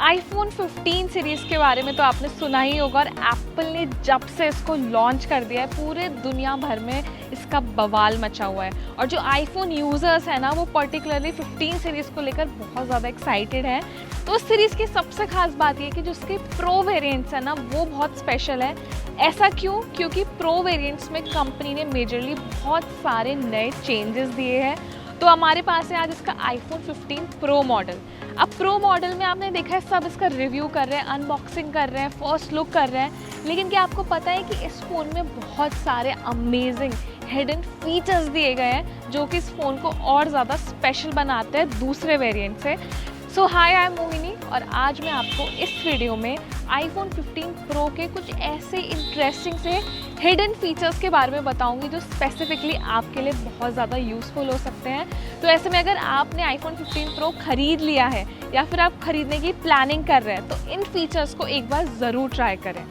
IPhone 15 series के बारे में तो आपने सुना ही होगा और एप्पल ने जब से इसको लॉन्च कर दिया है पूरे दुनिया भर में इसका बवाल मचा हुआ है। और जो आईफोन यूज़र्स हैं ना, वो पर्टिकुलरली 15 सीरीज़ को लेकर बहुत ज़्यादा एक्साइटेड हैं। तो उस सीरीज़ की सबसे खास बात ये है कि जो उसके प्रो वेरिएंट्स हैं ना, वो बहुत स्पेशल है। ऐसा क्यों? क्योंकि प्रो वेरिएंट्स में कंपनी ने मेजरली बहुत सारे नए चेंजेस दिए हैं। तो हमारे पास है आज इसका आईफोन 15 प्रो मॉडल। अब प्रो मॉडल में आपने देखा है सब इसका रिव्यू कर रहे हैं, अनबॉक्सिंग कर रहे हैं, फर्स्ट लुक कर रहे हैं, लेकिन क्या आपको पता है कि इस फ़ोन में बहुत सारे अमेजिंग हिडन फीचर्स दिए गए हैं जो कि इस फ़ोन को और ज़्यादा स्पेशल बनाते हैं दूसरे वेरिएंट से। सो हाय, आई एम मोहिनी और आज मैं आपको इस वीडियो में आईफोन 15 प्रो के कुछ ऐसे इंटरेस्टिंग से हिडन फीचर्स के बारे में बताऊंगी जो स्पेसिफिकली आपके लिए बहुत ज़्यादा यूज़फुल हो सकते हैं। तो ऐसे में अगर आपने आईफोन 15 प्रो ख़रीद लिया है या फिर आप ख़रीदने की प्लानिंग कर रहे हैं तो इन फीचर्स को एक बार ज़रूर ट्राई करें।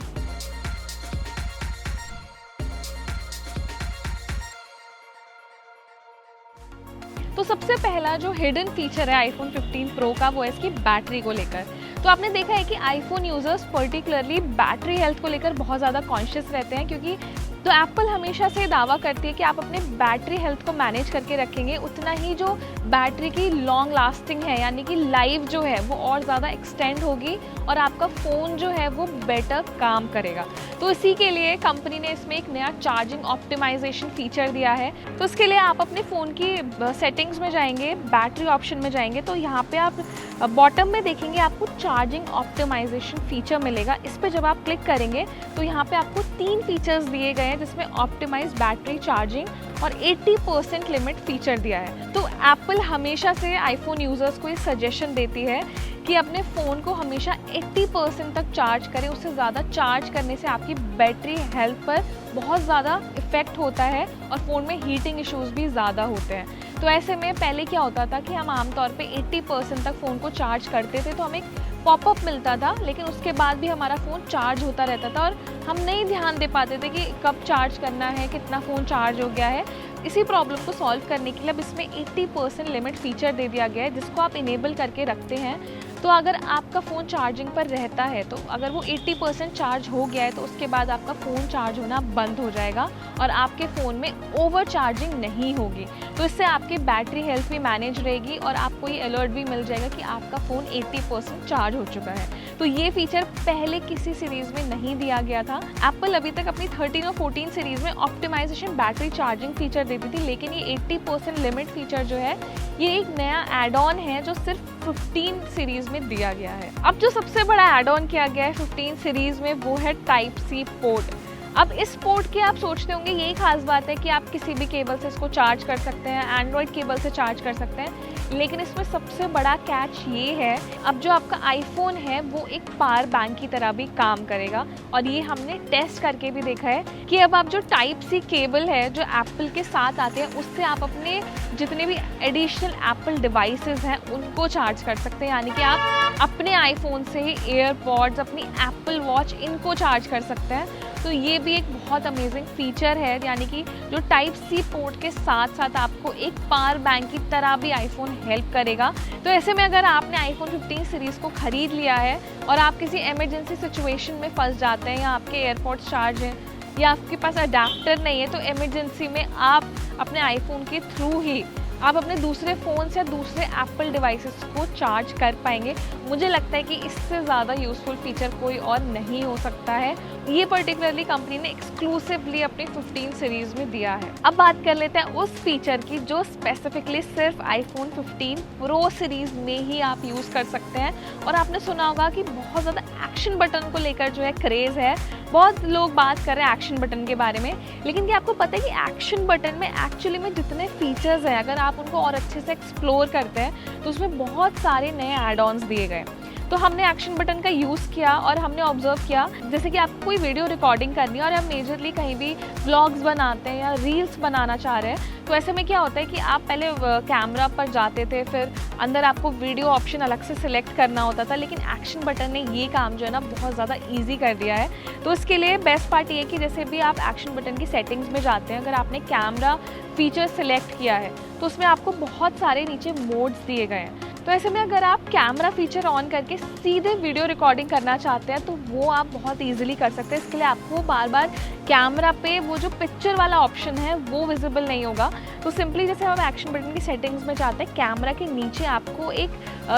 तो सबसे पहला जो हिडन फीचर है आईफोन 15 प्रो का, वो है इसकी बैटरी को लेकर। तो आपने देखा है कि iPhone users particularly battery health को लेकर बहुत ज़्यादा कॉन्शियस रहते हैं, क्योंकि तो एप्पल हमेशा से दावा करती है कि आप अपने बैटरी हेल्थ को मैनेज करके रखेंगे, उतना ही जो बैटरी की लॉन्ग लास्टिंग है यानी कि लाइफ जो है वो और ज़्यादा एक्सटेंड होगी और आपका फ़ोन जो है वो बेटर काम करेगा। तो इसी के लिए कंपनी ने इसमें एक नया चार्जिंग ऑप्टिमाइजेशन फीचर दिया है। तो इसके लिए आप अपने फ़ोन की सेटिंग्स में जाएंगे, बैटरी ऑप्शन में जाएंगे, तो यहाँ पे आप बॉटम में देखेंगे आपको चार्जिंग ऑप्टिमाइजेशन फीचर मिलेगा। इस पर जब आप क्लिक करेंगे तो यहाँ पे आपको 3 फीचर्स दिए गए हैं जिसमें ऑप्टिमाइज बैटरी चार्जिंग और 80% लिमिट फीचर दिया है। तो एप्पल हमेशा से आईफोन यूज़र्स को ये सजेशन देती है कि अपने फ़ोन को हमेशा 80% तक चार्ज करें। उससे ज़्यादा चार्ज करने से आपकी बैटरी हेल्थ पर बहुत ज़्यादा इफ़ेक्ट होता है और फ़ोन में हीटिंग इश्यूज़ भी ज़्यादा होते हैं। तो ऐसे में पहले क्या होता था कि हम आमतौर पे 80% तक फ़ोन को चार्ज करते थे तो हमें एक पॉपअप मिलता था, लेकिन उसके बाद भी हमारा फ़ोन चार्ज होता रहता था और हम नहीं ध्यान दे पाते थे कि कब चार्ज करना है, कितना फ़ोन चार्ज हो गया है। इसी प्रॉब्लम को सॉल्व करने के लिए अब इसमें 80% लिमिट फ़ीचर दे दिया गया है, जिसको आप इनेबल करके रखते हैं। तो अगर आपका फ़ोन चार्जिंग पर रहता है तो अगर वो 80% चार्ज हो गया है तो उसके बाद आपका फ़ोन चार्ज होना बंद हो जाएगा और आपके फ़ोन में ओवर चार्जिंग नहीं होगी। तो इससे आपकी बैटरी हेल्थ भी मैनेज रहेगी और आपको ये अलर्ट भी मिल जाएगा कि आपका फ़ोन 80% चार्ज हो चुका है। तो ये फीचर पहले किसी सीरीज़ में नहीं दिया गया था। एप्पल अभी तक अपनी 13 और 14 सीरीज़ में ऑप्टिमाइजेशन बैटरी चार्जिंग फीचर देती थी, लेकिन ये 80% लिमिट फीचर जो है ये एक नया एड ऑन है जो सिर्फ 15 सीरीज़ में दिया गया है। अब जो सबसे बड़ा एड ऑन किया गया है 15 सीरीज़ में वो है टाइप सी पोर्ट। अब इस पोर्ट की आप सोचते होंगे यही खास बात है कि आप किसी भी केबल से इसको चार्ज कर सकते हैं, एंड्रॉयड केबल से चार्ज कर सकते हैं, लेकिन इसमें सबसे बड़ा कैच ये है अब जो आपका आईफोन है वो एक पावर बैंक की तरह भी काम करेगा। और ये हमने टेस्ट करके भी देखा है कि अब आप जो टाइप सी केबल है जो एप्पल के साथ आते हैं उससे आप अपने जितने भी एडिशनल एप्पल डिवाइसेस हैं उनको चार्ज कर सकते हैं, यानी कि आप अपने आईफोन से ही एयरपॉड्स, अपनी एप्पल वॉच, इनको चार्ज कर सकते हैं। तो ये भी एक बहुत अमेजिंग फीचर है, यानी कि जो टाइप सी पोर्ट के साथ साथ आपको एक पावर बैंक की तरह भी आईफोन हेल्प करेगा। तो ऐसे में अगर आपने आईफोन 15 सीरीज़ को ख़रीद लिया है और आप किसी इमरजेंसी सिचुएशन में फंस जाते हैं या आपके एयरपॉड्स चार्ज हैं या आपके पास अडेप्टर नहीं है, तो इमरजेंसी में आप अपने आईफोन के थ्रू ही आप अपने दूसरे फ़ोन से या दूसरे एप्पल डिवाइसेस को चार्ज कर पाएंगे। मुझे लगता है कि इससे ज़्यादा यूज़फुल फीचर कोई और नहीं हो सकता है। ये पर्टिकुलरली कंपनी ने एक्सक्लूसिवली अपनी 15 सीरीज़ में दिया है। अब बात कर लेते हैं उस फीचर की जो स्पेसिफिकली सिर्फ आईफोन 15 प्रो सीरीज़ में ही आप यूज़ कर सकते हैं। और आपने सुना होगा कि बहुत ज़्यादा एक्शन बटन को लेकर जो है क्रेज़ है, बहुत लोग बात कर रहे हैं एक्शन बटन के बारे में, लेकिन क्या आपको पता है कि एक्शन बटन में एक्चुअली में जितने फीचर्स हैं अगर आप उनको और अच्छे से एक्सप्लोर करते हैं तो उसमें बहुत सारे नए एड ऑन्स दिए गए। तो हमने एक्शन बटन का यूज़ किया और हमने ऑब्जर्व किया, जैसे कि आपको कोई वीडियो रिकॉर्डिंग करनी है और आप मेजरली कहीं भी व्लॉग्स बनाते हैं या रील्स बनाना चाह रहे हैं, तो ऐसे में क्या होता है कि आप पहले कैमरा पर जाते थे, फिर अंदर आपको वीडियो ऑप्शन अलग से सिलेक्ट करना होता था, लेकिन एक्शन बटन ने ये काम जो है ना बहुत ज़्यादा ईजी कर दिया है। तो इसके लिए बेस्ट पार्ट ये है कि जैसे भी आप एक्शन बटन की सेटिंग्स में जाते हैं, अगर आपने कैमरा फीचर सिलेक्ट किया है तो उसमें आपको बहुत सारे नीचे मोड्स दिए गए हैं। तो ऐसे में अगर आप कैमरा फीचर ऑन करके सीधे वीडियो रिकॉर्डिंग करना चाहते हैं तो वो आप बहुत ईजिली कर सकते हैं। इसके लिए आपको बार बार कैमरा पे वो जो पिक्चर वाला ऑप्शन है वो विजिबल नहीं होगा। तो सिंपली जैसे हम एक्शन बटन की सेटिंग्स में जाते हैं, कैमरा के नीचे आपको एक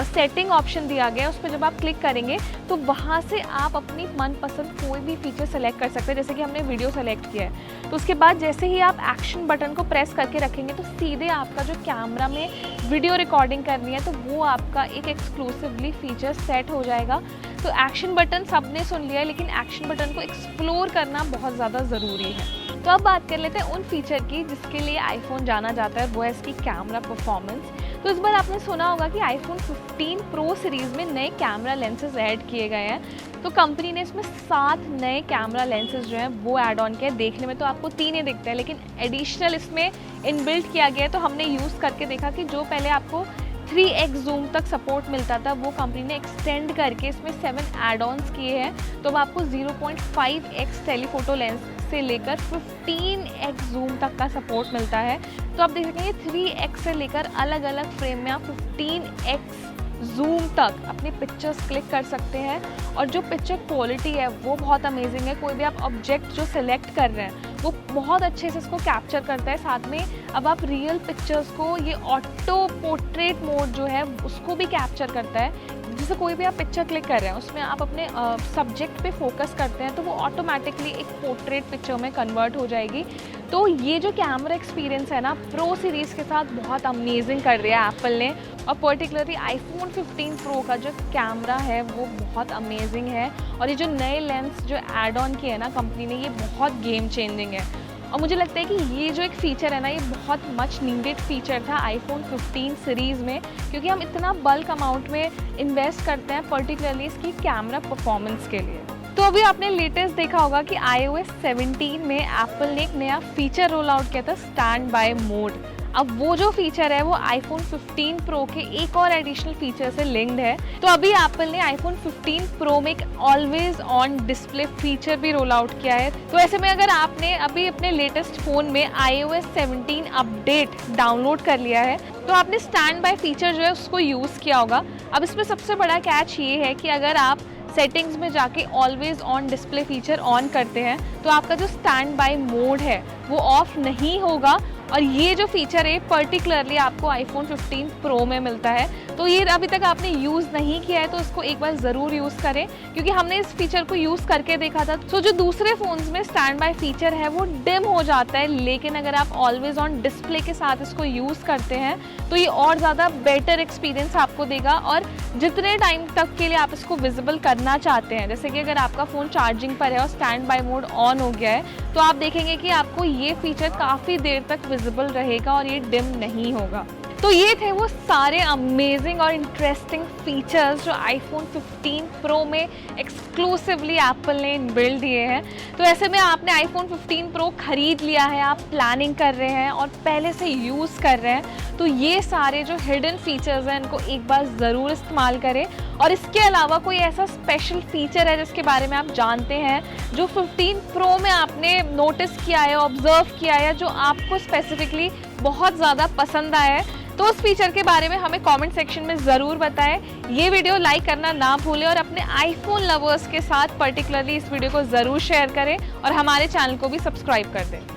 सेटिंग ऑप्शन दिया गया है, उस पर जब आप क्लिक करेंगे तो वहाँ से आप अपनी मनपसंद कोई भी फीचर सेलेक्ट कर सकते हैं। जैसे कि हमने वीडियो सेलेक्ट किया है तो उसके बाद जैसे ही आप एक्शन बटन को प्रेस करके रखेंगे तो सीधे आपका जो कैमरा में वीडियो रिकॉर्डिंग करनी है तो वो आपका एक एक्सक्लूसिवली फीचर सेट हो जाएगा। तो एक्शन बटन सबने सुन लिया है, लेकिन एक्शन बटन को एक्सप्लोर करना बहुत ज़्यादा ज़रूरी है। तो अब बात कर लेते हैं उन फीचर की जिसके लिए आईफोन जाना जाता है, वो है इसकी कैमरा परफॉर्मेंस। तो इस बार आपने सुना होगा कि आईफोन 15 प्रो सीरीज़ में नए कैमरा लेंसेज ऐड किए गए हैं। तो कंपनी ने इसमें 7 नए कैमरा लेंसेज जो हैं वो ऐड ऑन किए। देखने में तो आपको 3 ही दिखते हैं, लेकिन एडिशनल इसमें इनबिल्ट किया गया है। तो हमने यूज़ करके देखा कि जो पहले आपको 3x जूम तक सपोर्ट मिलता था वो कंपनी ने एक्सटेंड करके इसमें 7 एड ऑन्स किए हैं। तो अब आपको 0.5x टेलीफोटो लेंस से लेकर 15x जूम तक का सपोर्ट मिलता है। तो आप देख सकते हैं 3x से लेकर अलग अलग फ्रेम में आप 15x जूम तक अपनी पिक्चर्स क्लिक कर सकते हैं। और जो पिक्चर क्वालिटी है वो बहुत अमेजिंग है। कोई भी आप ऑब्जेक्ट जो सिलेक्ट कर रहे हैं वो बहुत अच्छे से इसको कैप्चर करता है। साथ में अब आप रियल पिक्चर्स को ये ऑटो पोर्ट्रेट मोड जो है उसको भी कैप्चर करता है। जैसे कोई भी आप पिक्चर क्लिक कर रहे हैं उसमें आप अपने सब्जेक्ट पे फोकस करते हैं तो वो ऑटोमेटिकली एक पोर्ट्रेट पिक्चर में कन्वर्ट हो जाएगी। तो ये जो कैमरा एक्सपीरियंस है ना प्रो सीरीज़ के साथ बहुत अमेजिंग कर दिया है एप्पल ने। और पर्टिकुलरली आईफोन 15 प्रो का जो कैमरा है वो बहुत अमेजिंग है। और ये जो नए लेंस जो ऐड ऑन किए हैं ना कंपनी ने, ये बहुत गेम चेंजिंग है। और मुझे लगता है कि ये जो एक फ़ीचर है ना ये बहुत मच नीडेड फीचर था आईफोन 15 सीरीज़ में, क्योंकि हम इतना बल्क अमाउंट में इन्वेस्ट करते हैं पर्टिकुलरली इसकी कैमरा परफॉर्मेंस के लिए। तो अभी आपने लेटेस्ट देखा होगा कि iOS 17 में एप्पल ने एक नया फीचर रोल आउट किया था, स्टैंड बाय मोड। अब वो जो फीचर है वो आईफोन 15 प्रो के एक और एडिशनल फीचर से लिंक्ड है। तो अभी एप्पल ने आईफोन 15 प्रो में एक ऑलवेज ऑन डिस्प्ले फीचर भी रोल आउट किया है। तो ऐसे में अगर आपने अभी अपने लेटेस्ट फ़ोन में iOS 17 अपडेट डाउनलोड कर लिया है तो आपने स्टैंड बाय फीचर जो है उसको यूज़ किया होगा। अब इसमें सबसे बड़ा कैच ये है कि अगर आप सेटिंग्स में जाके always on display feature on करते हैं तो आपका जो स्टैंड बाय मोड है वो ऑफ नहीं होगा। और ये जो फीचर है पर्टिकुलरली आपको आईफोन 15 प्रो में मिलता है। तो ये अभी तक आपने यूज़ नहीं किया है तो इसको एक बार ज़रूर यूज़ करें, क्योंकि हमने इस फीचर को यूज़ करके देखा था। तो जो दूसरे फ़ोन्स में स्टैंड बाय फीचर है वो डिम हो जाता है, लेकिन अगर आप ऑलवेज ऑन डिस्प्ले के साथ इसको यूज़ करते हैं तो ये और ज़्यादा बेटर एक्सपीरियंस आपको देगा। और जितने टाइम तक के लिए आप इसको विजिबल करना चाहते हैं, जैसे कि अगर आपका फ़ोन चार्जिंग पर है और स्टैंड बाय मोड ऑन हो गया है तो आप देखेंगे कि आपको ये फीचर काफ़ी देर तक विजिबल रहेगा और ये डिम नहीं होगा। तो ये थे वो सारे अमेजिंग और इंटरेस्टिंग फीचर्स जो आईफोन 15 प्रो में एक्सक्लूसिवली एप्पल ने इनबिल्ड दिए हैं। तो ऐसे में आपने आईफोन 15 प्रो खरीद लिया है, आप प्लानिंग कर रहे हैं और पहले से यूज़ कर रहे हैं, तो ये सारे जो हिडन फीचर्स हैं इनको एक बार ज़रूर इस्तेमाल करें। और इसके अलावा कोई ऐसा स्पेशल फीचर है जिसके बारे में आप जानते हैं जो 15 प्रो में आपने नोटिस किया है, ऑब्जर्व किया है, जो आपको स्पेसिफिकली बहुत ज़्यादा पसंद आया है, तो उस फीचर के बारे में हमें कमेंट सेक्शन में ज़रूर बताएं। ये वीडियो लाइक करना ना भूलें और अपने आईफोन लवर्स के साथ पर्टिकुलरली इस वीडियो को ज़रूर शेयर करें और हमारे चैनल को भी सब्सक्राइब कर दें।